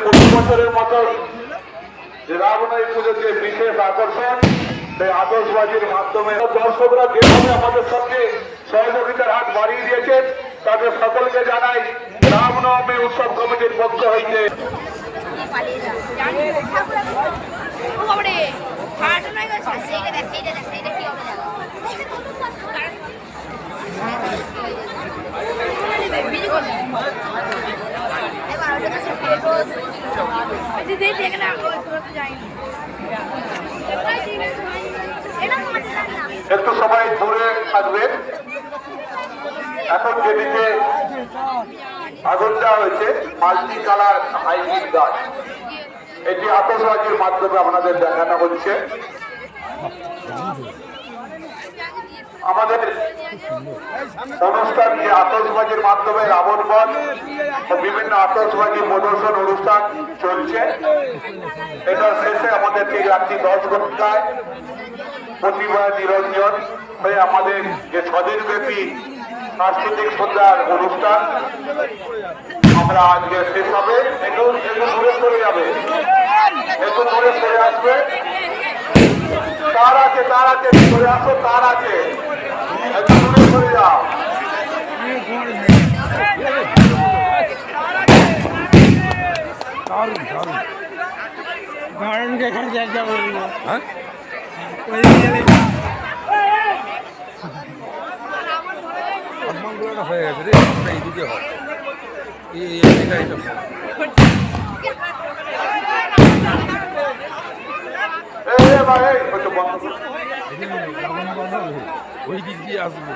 প্রতি বছরের মতো রাবণী পুজোর যে বিশেষ আকর্ষণ সেই আতশবাজির মাধ্যমে দর্শকরা যেভাবে আমাদের সঙ্গে সহযোগিতার হাত বাড়িয়ে দিয়েছেন তাদের সকলকে জানাই রামনবমী উৎসব কমিটির পক্ষ হইতে একটু সবাই দূরে থাকবেন। এখন যেদিকে আগুন দেওয়া হয়েছে মাল্টি কালার হাইব্রিড গাছ, এটি আতশবাজির মাধ্যমে আপনাদের দেখানো হচ্ছে। আমাদের অনুষ্ঠান যে আতশবাজির মাধ্যমে রাবণ বধ ও বিভিন্ন আতশবাজি প্রদর্শন অনুষ্ঠান চলছে। এটা শেষে আমাদের ঠিক রাত্রি 10 ঘন্টায় প্রতিভা নিরঞ্জন হয়ে আমাদের যে 6 দিনব্যাপী সাংস্কৃতিক সন্ধ্যার অনুষ্ঠান আমরা আজকে শেষ হবে। একটু দূরে সরে যাবে, একটু দূরে সরে আসবে। তার আছে সরে আসো, তার আছে, একটু দূরে সরে যাও। হয়ে গেছে রে, এইদিকে হয় ওই দিক দিয়ে আসবে।